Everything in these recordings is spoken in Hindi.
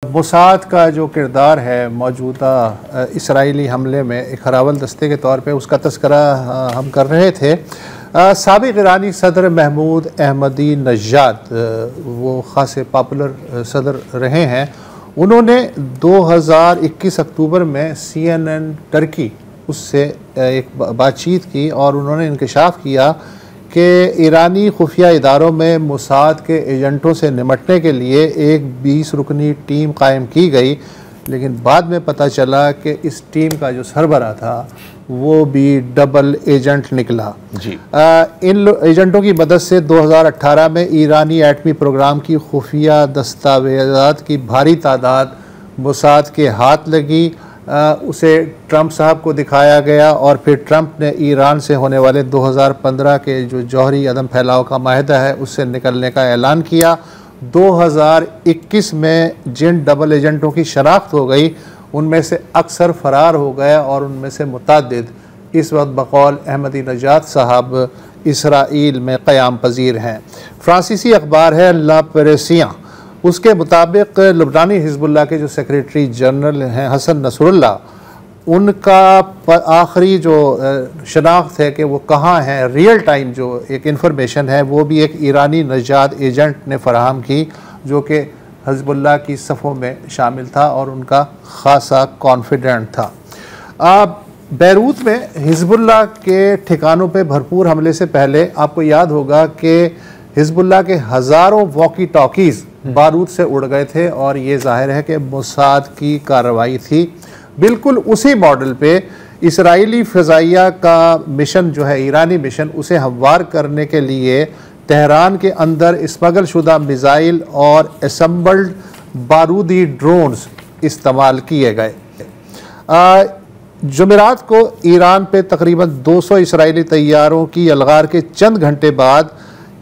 मोसाद का जो किरदार है मौजूदा इसराइली हमले में एक हरावल दस्ते के तौर पे उसका तस्करा हम कर रहे थे। साबिक़ ईरानी सदर महमूद अहमदी नजाद वो ख़ासे पॉपुलर सदर रहे हैं। उन्होंने 2021 अक्टूबर में CNN टर्की उससे एक बातचीत की और उन्होंने इंकशाफ किया कि ईरानी खुफिया इदारों में मोसाद के एजेंटों से निमटने के लिए एक 20 रुकनी टीम कायम की गई, लेकिन बाद में पता चला कि इस टीम का जो सरबरा था वो भी डबल एजेंट निकला जी। इन एजेंटों की मदद से 2018 में ईरानी एटमी प्रोग्राम की खुफिया दस्तावेज़ात की भारी तादाद मोसाद के हाथ लगी। उसे ट्रंप साहब को दिखाया गया और फिर ट्रंप ने ईरान से होने वाले 2015 के जो जौहरी अदम फैलाव का माहिदा है उससे निकलने का ऐलान किया। 2021 में जिन डबल एजेंटों की शनाख्त हो गई उनमें से अक्सर फ़रार हो गए और उनमें से मुतअद्दिद इस वक्त बकौल अहमदी नजाद साहब इसराइल में क़याम पजीर हैं। फ्रांसीसी अखबार है ला पेरेसियाँ, उसके मुताबिक लबनानी हिजबुल्लाह के जो सेक्रेटरी जनरल हैं हसन नसरुल्लाह, उनका आखिरी जो शनाख्त है कि वो कहाँ हैं, रियल टाइम जो एक इन्फॉर्मेशन है वो भी एक ईरानी नजाद एजेंट ने फराहम की जो कि हिजबुल्लाह की सफ़ों में शामिल था और उनका ख़ासा कॉन्फिडेंट था। बैरूत में हिजबुल्लाह के ठिकानों पे भरपूर हमले से पहले आपको याद होगा कि हिजबुल्लाह के हज़ारों वॉकी टॉकीज़ बारूद से उड़ गए थे और ये जाहिर है कि मोसाद की कार्रवाई थी। बिल्कुल उसी मॉडल पे इसराइली फ़ज़ाइया का मिशन जो है, ईरानी मिशन, उसे हमवार करने के लिए तेहरान के अंदर स्मगल शुदा मिज़ाइल और असम्बल्ड बारूदी ड्रोन्स इस्तेमाल किए गए। जुमेरात को ईरान पे तकरीबन 200 इसराइली तैयारों की अलगार के चंद घंटे बाद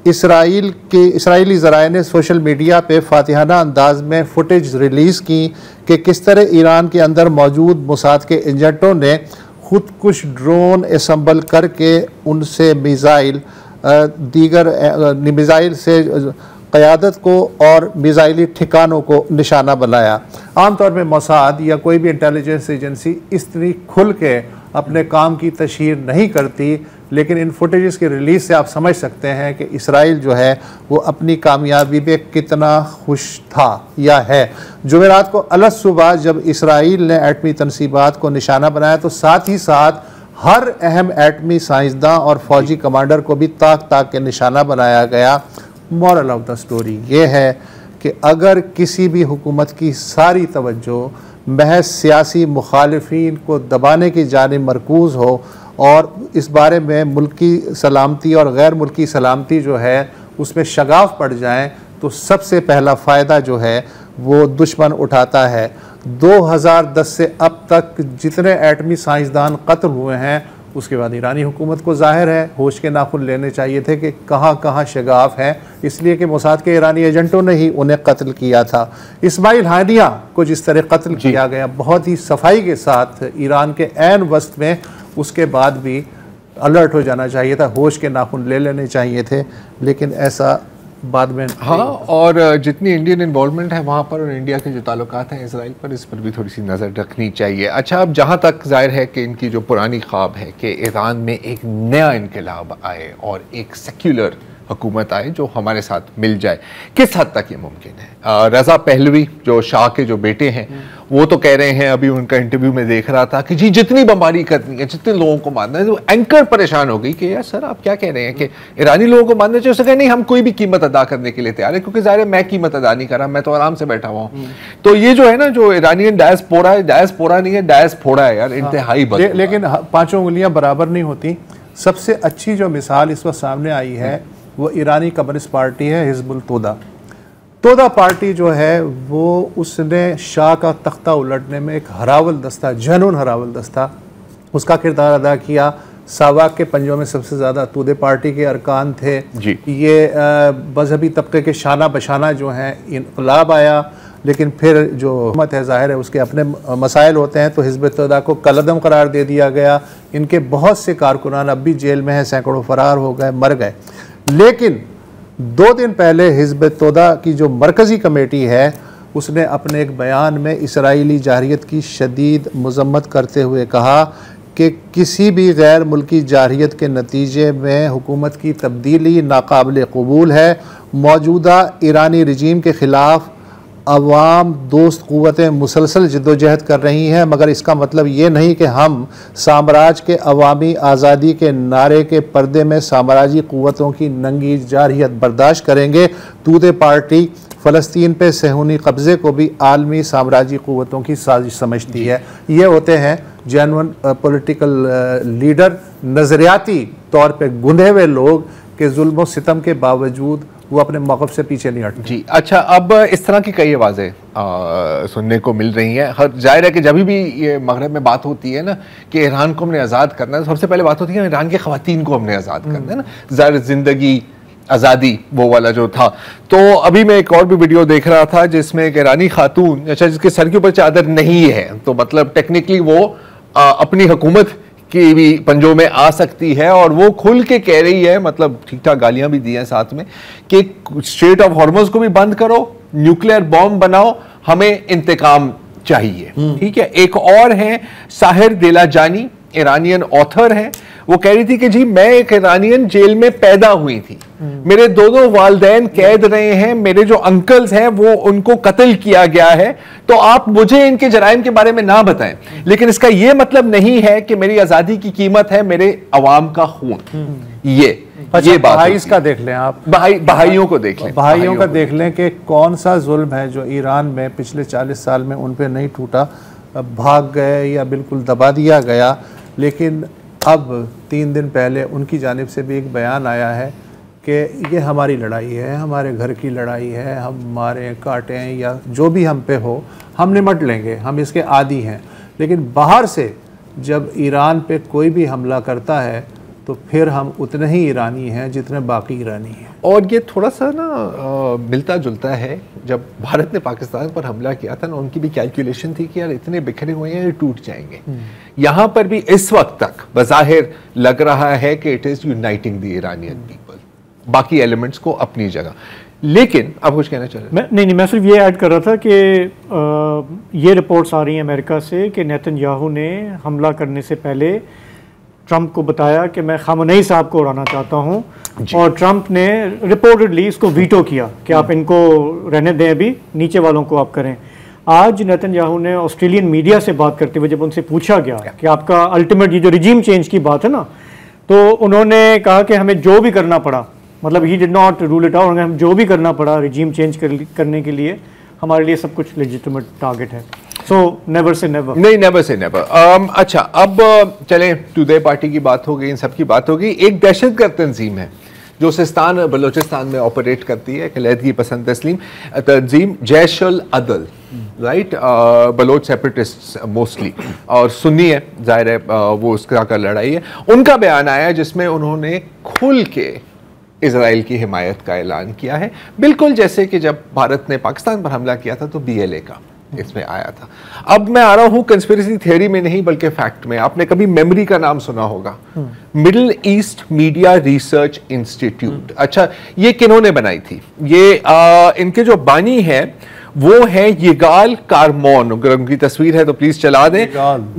इसराइली ज़राए ने सोशल मीडिया पे फातिहाना अंदाज में फुटेज रिलीज़ की कि किस तरह ईरान के अंदर मौजूद मोसाद के एजेंटों ने खुद कुछ ड्रोन असम्बल करके उनसे मिज़ाइल से क़यादत को और मिज़ाइली ठिकानों को निशाना बनाया। आमतौर में मोसाद या कोई भी इंटेलिजेंस एजेंसी इतनी खुल के अपने काम की तशहीर नहीं करती, लेकिन इन फुटेजेस की रिलीज़ से आप समझ सकते हैं कि इसराइल जो है वो अपनी कामयाबी पे कितना खुश था या है। जुमेरात को अलग सुबह जब इसराइल ने एटमी तनसीबात को निशाना बनाया तो साथ ही साथ हर अहम एटमी साइंसदान और फौजी कमांडर को भी ताक ताक के निशाना बनाया गया। मॉरल ऑफ द स्टोरी ये है कि अगर किसी भी हुकूमत की सारी तवज्जो महज सियासी मुखालिफिन को दबाने की जानिब मरकूज़ हो और इस बारे में मुल्की सलामती और गैर मुल्की सलामती जो है उसमें शगाफ पड़ जाए तो सबसे पहला फ़ायदा जो है वो दुश्मन उठाता है। 2010 से अब तक जितने एटमी साइंसदान कत्ल हुए हैं उसके बाद ईरानी हुकूमत को ज़ाहिर है होश के नाखुन लेने चाहिए थे कि कहाँ कहाँ शगाफ है, इसलिए कि मोसाद के ईरानी एजेंटों ने ही उन्हें कत्ल किया था। इस्माइल हानिया को जिस तरह कत्ल किया गया बहुत ही सफाई के साथ ईरान के ऐन वस्त में, उसके बाद भी अलर्ट हो जाना चाहिए था, होश के नाखुन ले लेने चाहिए थे, लेकिन ऐसा बाद में हाँ। और जितनी इंडियन इन्वॉल्वमेंट है वहाँ पर और इंडिया के जो ताल्लुकात हैं इसराइल पर, इस पर भी थोड़ी सी नज़र रखनी चाहिए। अच्छा, अब जहाँ तक जाहिर है कि इनकी जो पुरानी ख्वाब है कि ईरान में एक नया इनकलाब आए और एक सेक्युलर हुकूमत आए जो हमारे साथ मिल जाए, किस हद तक ये मुमकिन है? रज़ा पहलवी जो शाह के जो बेटे हैं वो तो कह रहे हैं, अभी उनका इंटरव्यू में देख रहा था कि जी जितनी बमबारी करनी है, जितने लोगों को मारना है। तो एंकर परेशान हो गई कि यार सर आप क्या कह रहे हैं कि ईरानी लोगों को मारना चाहिए? उससे कहे नहीं, हम कोई भी कीमत अदा करने के लिए तैयार है, क्योंकि ज़ाहिर है मैं कीमत अदा नहीं कर रहा, मैं तो आराम से बैठा हुआ हूँ। तो ये जो है ना, जो ईरानियन डायस्पोरा है, डायस्पोरा नहीं है डायस्पोरा है यार, इंतहाई बद। लेकिन पाँचों उंगलियाँ बराबर नहीं होती। सबसे अच्छी जो मिसाल इस वक्त सामने आई है वो ईरानी कम्युनिस्ट पार्टी है हिजबुल तोदा पार्टी जो है वो उसने शाह का तख्ता उलटने में एक हरावल दस्ता, जनून हरावल दस्ता, उसका किरदार अदा किया। सावाक के पंजों में सबसे ज़्यादा तोदे पार्टी के अरकान थे जी। ये मजहबी तबके के शाना बशाना जो हैं इनकलाब आया, लेकिन फिर जो हुकूमत है ज़ाहिर है उसके अपने मसाइल होते हैं, तो हिज़्ब तोदा को कलअदम करार दे दिया गया। इनके बहुत से कारकुनान अब भी जेल में हैं, सैकड़ों फरार हो गए, मर गए। लेकिन 2 दिन पहले हिज़्ब तोदा की जो मरकज़ी कमेटी है उसने अपने एक बयान में इसराइली जारहियत की शदीद मजम्मत करते हुए कहा कि किसी भी गैर मुल्की जारहियत के नतीजे में हुकूमत की तब्दीली नाकाबिल कबूल है। मौजूदा ईरानी रजीम के ख़िलाफ़ अवाम दोस्त क़ुव्वतें मुसलसल जद्दोजहद कर रही हैं, मगर इसका मतलब ये नहीं कि हम साम्राज्य के अवामी आज़ादी के नारे के पर्दे में साम्राज्य क़ुव्वतों की नंगी जारहियत बर्दाश्त करेंगे। तूते पार्टी फ़लस्तीन पे सहूनी कब्ज़े को भी आलमी साम्राज्य क़ुव्वतों की साजिश समझती है। ये होते हैं जेन्युइन पॉलिटिकल लीडर, नज़रियाती तौर पे गुंधे हुए लोग के जुल्म और सितम के बावजूद वो अपने मौक़िफ़ से पीछे नहीं हटते। जी अच्छा, अब इस तरह की कई आवाज़ें सुनने को मिल रही हैं। हर जाहिर है कि जब भी ये मगरब में बात होती है ना कि ईरान को हमने आज़ाद करना है, तो सबसे पहले बात होती है ईरान की ख़वातीन को हमने आज़ाद करना है ना, ज़र ज़िंदगी आज़ादी वो वाला जो था। तो अभी मैं एक और भी वीडियो देख रहा था जिसमें एक ईरानी खातून, अच्छा जिसके सर के ऊपर चादर नहीं है, तो मतलब टेक्निकली वो अपनी हुकूमत की भी पंजों में आ सकती है, और वो खुल के कह रही है, मतलब ठीक ठाक गालियां भी दी हैं साथ में, कि स्ट्रेट ऑफ हॉर्मुज़ को भी बंद करो, न्यूक्लियर बॉम्ब बनाओ, हमें इंतकाम चाहिए। ठीक है। एक और है साहिर दिलाजानी, ईरानियन ऑथर हैं। वो कह रही थी कि जी मैं एक ईरानियन जेल में पैदा हुई थी, मेरे दोनों वालदैन कैद रहे हैं, मेरे जो अंकल्स हैं वो उनको कत्ल किया गया है, तो आप मुझे इनके जराइम के बारे में ना बताएं, लेकिन इसका यह मतलब नहीं है कि मेरी आजादी की कीमत है मेरे अवाम का खून। ये बात भाई इसका देख लें आप, बहाइयों को देख लें, बहाइयों का देख लें कि कौन सा जुल्म है जो ईरान में पिछले 40 साल में उन पर नहीं टूटा, भाग गए या बिल्कुल दबा दिया गया। लेकिन अब 3 दिन पहले उनकी जानिब से भी एक बयान आया है कि ये हमारी लड़ाई है, हमारे घर की लड़ाई है, हम मारें काटें या जो भी हम पे हो हम निमट लेंगे, हम इसके आदी हैं। लेकिन बाहर से जब ईरान पे कोई भी हमला करता है तो फिर हम उतने ही ईरानी हैं जितने बाकी ईरानी हैं। और ये थोड़ा सा ना मिलता जुलता है, जब भारत ने पाकिस्तान पर हमला किया था ना, उनकी भी कैलकुलेशन थी कि यार इतने बिखरे हुए हैं ये टूट जाएंगे। यहाँ पर भी इस वक्त तक बज़ाहिर लग रहा है कि it is uniting the Iranian people, बाकी एलिमेंट्स को अपनी जगह। लेकिन आप कुछ कहना चाह रहे हैं? नहीं, मैं सिर्फ ये ऐड कर रहा था कि ये रिपोर्ट्स आ रही हैं अमेरिका से कि नेतन्याहू ने हमला करने से पहले ट्रंप को बताया कि मैं खामनेई साहब को उड़ाना चाहता हूं, और ट्रंप ने रिपोर्टेडली इसको वीटो किया कि आप इनको रहने दें, अभी नीचे वालों को आप करें। आज नेतन्याहू ने ऑस्ट्रेलियन मीडिया से बात करते हुए जब उनसे पूछा गया कि आपका अल्टीमेट ये जो रिजीम चेंज की बात है ना, तो उन्होंने कहा कि हमें जो भी करना पड़ा, मतलब he did not rule it out, हम जो भी करना पड़ा रिजीम चेंज करने के लिए, हमारे लिए सब कुछ लेजिटिमेट टारगेट है। So never say never. नहीं, नेवर से नेवर। अच्छा, अब चलें, टुडे पार्टी की बात हो गई, इन सब की बात हो गई। एक दहशतगर्द तंजीम है जो सिस्तान और बलोचिस्तान में ऑपरेट करती है, कलैदगी पसंद तंजीम जैश अल अदल, राइट, बलोच सेपरेटिस्ट मोस्टली, और सुन्नी है, जाहिर है वो उसका का लड़ाई है। उनका बयान आया जिसमें उन्होंने खुल के इजराइल की हिमायत का ऐलान किया है, बिल्कुल जैसे कि जब भारत ने पाकिस्तान पर हमला किया था तो BLA का इसमें आया था। अब मैं आ रहा हूं कंस्पिरेसी थ्योरी में नहीं बल्कि फैक्ट में। आपने कभी मेमोरी का नाम सुना होगा, middle east media research institute. अच्छा, ये किन्होंने बनाई थी? ये इनके जो बानी है वो है यिगाल कारमोन, अगर उनकी तस्वीर है तो प्लीज चला दें।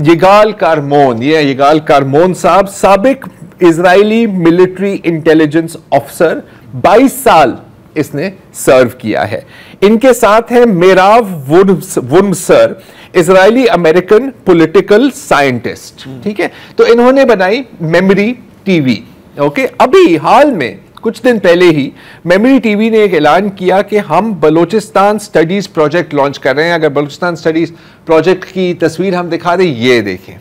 यिगाल कारमोन, ये यिगाल कारमोन साहब साबिक इजरायली मिलिट्री इंटेलिजेंस ऑफिसर, 22 साल इसने सर्व किया है। इनके साथ है मेराव वुर्मसर, इजरायली अमेरिकन पॉलिटिकल साइंटिस्ट। ठीक है, तो इन्होंने बनाई मेमोरी टीवी। ओके, अभी हाल में कुछ दिन पहले ही मेमोरी टीवी ने एक ऐलान किया कि हम बलोचिस्तान स्टडीज प्रोजेक्ट लॉन्च कर रहे हैं। अगर बलोचिस्तान स्टडीज प्रोजेक्ट की तस्वीर हम दिखा दें, ये देखें,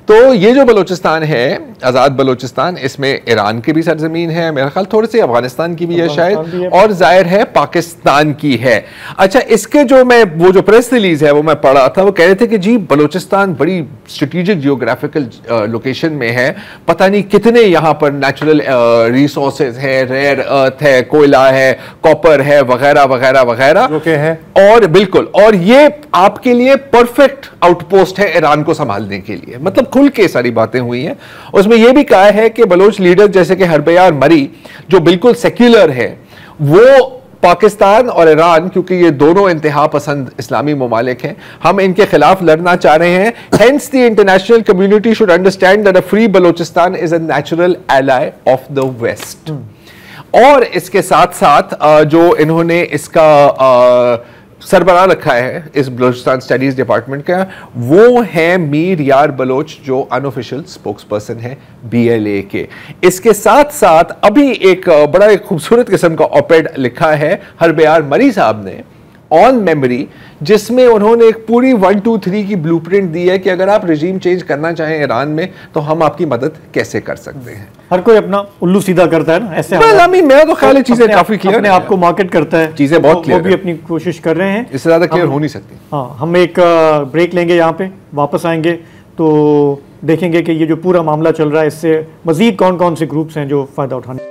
तो ये जो बलोचिस्तान है, आज़ाद बलोचिस्तान, इसमें ईरान की भी सरजमीन है, मेरा ख्याल थोड़े से अफगानिस्तान की भी है शायद, और जाहिर है पाकिस्तान की है। अच्छा, इसके जो मैं वो जो प्रेस रिलीज है वो मैं पढ़ा था, वो कह रहे थे कि जी बलोचिस्तान बड़ी स्ट्रेटेजिक जियोग्राफिकल लोकेशन में है, पता नहीं कितने यहाँ पर नेचुरल रिसोर्सेज है, रेयर अर्थ है, कोयला है, कॉपर है, वगैरह वगैरह वगैरह है। और बिल्कुल, और ये आपके लिए परफेक्ट आउटपोस्ट है ईरान को संभालने के लिए। मतलब खुल के सारी बातें हुई हैं। उसमें यह भी कहा है कि बलोच लीडर जैसे कि हरबयार मरी, जो बिल्कुल सेक्युलर है, वो पाकिस्तान और ईरान, क्योंकि ये दोनों इंतहा पसंद इस्लामी ममालिक हैं, हम इनके खिलाफ लड़ना चाह रहे हैं। Hence the international community should understand that a free Balochistan is a natural ally of the west. और इसके साथ साथ जो इन्होंने इसका सरबराह रखा है इस बलोचिस्तान स्टडीज डिपार्टमेंट का, वो है मीर यार बलोच, जो अनऑफिशियल स्पोक्स पर्सन है BLA के। इसके साथ साथ अभी एक बड़ा खूबसूरत किस्म का ऑपेड लिखा है हरबयार मरी साहब ने ऑन मेमोरी, जिसमें उन्होंने एक पूरी 1, 2, 3 की ब्लूप्रिंट दी है कि अगर आप रिजीम चेंज करना चाहें ईरान में तो हम आपकी मदद कैसे कर सकते हैं। हर कोई अपना उल्लू सीधा करता है ना, ऐसे मैं तो ख्याल चीजें काफी क्लियर, अपने आप को मार्केट करता है, चीजें बहुत क्लियर, वो भी अपनी कोशिश कर रहे हैं, इससे ज्यादा क्लियर हो नहीं सकती। हाँ, हम एक ब्रेक लेंगे, यहाँ पे वापस आएंगे तो देखेंगे कि ये जो पूरा मामला चल रहा है इससे मजीद कौन कौन से ग्रुप्स हैं जो फायदा उठाने।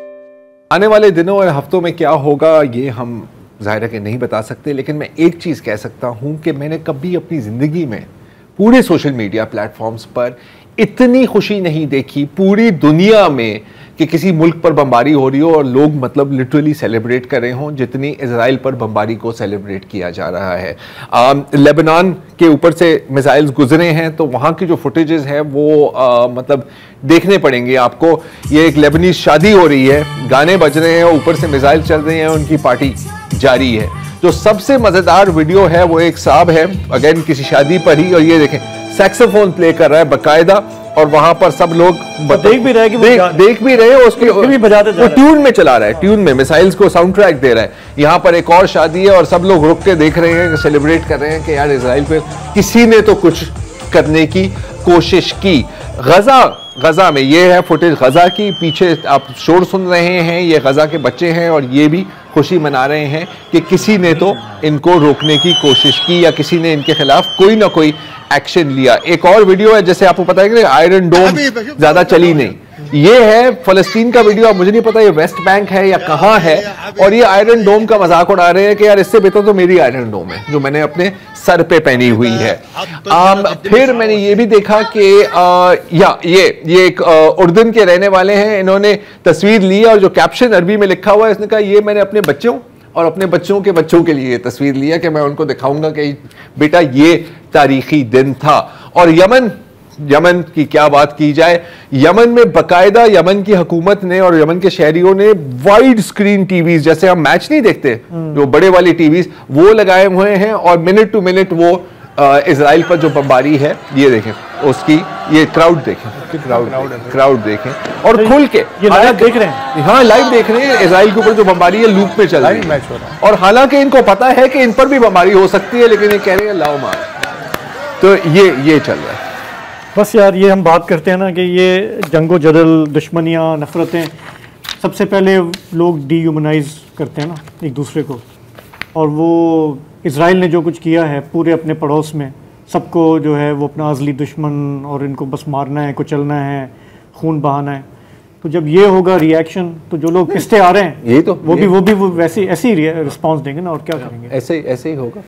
आने वाले दिनों और हफ्तों में क्या होगा ये हम ज़ाहिर है कि नहीं बता सकते, लेकिन मैं एक चीज़ कह सकता हूं कि मैंने कभी अपनी ज़िंदगी में पूरे सोशल मीडिया प्लेटफॉर्म्स पर इतनी खुशी नहीं देखी पूरी दुनिया में कि किसी मुल्क पर बमबारी हो रही हो और लोग मतलब लिटरली सेलिब्रेट कर रहे हों, जितनी इजराइल पर बमबारी को सेलिब्रेट किया जा रहा है। लेबनान के ऊपर से मिसाइल्स गुजरे हैं तो वहाँ की जो फुटेजेस है वो मतलब देखने पड़ेंगे आपको। ये एक लेबनीज शादी हो रही है, गाने बज रहे हैं, ऊपर से मिसाइल चल रहे हैं, उनकी पार्टी जारी है। जो सबसे मज़ेदार वीडियो है वो एक साहब है, अगेन किसी शादी पर ही, और ये देखें सैक्सोफोन प्ले कर रहा है बाकायदा, और वहां पर सब लोग देख भी रहे हैं कि देख भी रहे हैं, उसके भी बजाते वो ट्यून में चला रहा है, ट्यून में मिसाइल्स को साउंड ट्रैक दे रहा है। यहाँ पर एक और शादी है और सब लोग रुक के देख रहे हैं, सेलिब्रेट कर रहे हैं कि यार इजराइल पे किसी ने तो कुछ करने की कोशिश की। गजा में ये है फुटेज गजा की, पीछे आप शोर सुन रहे हैं, ये गजा के बच्चे हैं और ये भी खुशी मना रहे हैं कि किसी ने तो इनको रोकने की कोशिश की या किसी ने इनके खिलाफ कोई ना कोई एक्शन लिया। एक और वीडियो है, जैसे आपको पता है कि आयरन डोम ज्यादा चली नहीं, ये है फलस्तीन का वीडियो। अब मुझे नहीं पता ये वेस्ट बैंक है या कहाँ है, और ये आयरन डोम का मजाक उड़ा रहे हैं कि यार इससे बेहतर तो मेरी आयरन डोम है जो मैंने अपने सर पे पहनी हुई है। फिर मैंने ये भी देखा कि ये एक उर्दन के रहने वाले हैं, इन्होंने तस्वीर ली और जो कैप्शन अरबी में लिखा हुआ है, इसने कहा ये मैंने अपने बच्चों और अपने बच्चों के बच्चों के लिए तस्वीर लिया कि मैं उनको दिखाऊंगा कि बेटा ये तारीखी दिन था। और यमन की क्या बात की जाए, यमन में बकायदा यमन की हुकूमत ने और यमन के शहरियों ने वाइड स्क्रीन टीवीज, जैसे हम मैच नहीं देखते जो बड़े वाली टीवीज, वो लगाए हुए हैं और मिनट टू मिनट वो इजराइल पर जो बमबारी है ये देखें, उसकी ये क्राउड देखें, क्राउड देखें और खुल के ये लाइव देख रहे हैं। हाँ, लाइव देख रहे हैं, इजराइल के ऊपर जो बमबारी है लूप में चल रही है, और हालांकि इनको पता है कि इन पर भी बमबारी हो सकती है, लेकिन ये कह रहे हैं लाओ मार। तो ये चल रहा है। बस यार, ये हम बात करते हैं ना कि ये जंगो जदल, दुश्मनियाँ, नफ़रतें, सबसे पहले लोग डीह्यूमनाइज करते हैं ना एक दूसरे को, और वो इज़राइल ने जो कुछ किया है पूरे अपने पड़ोस में, सबको जो है वो अपना अज़ली दुश्मन और इनको बस मारना है, कुचलना है, खून बहाना है। तो जब ये होगा रिएक्शन, तो जो लोग पिसते आ रहे हैं यही तो वो भी वैसे ऐसे ही रिस्पॉन्स देंगे ना, और क्या करेंगे, ऐसे ही होगा।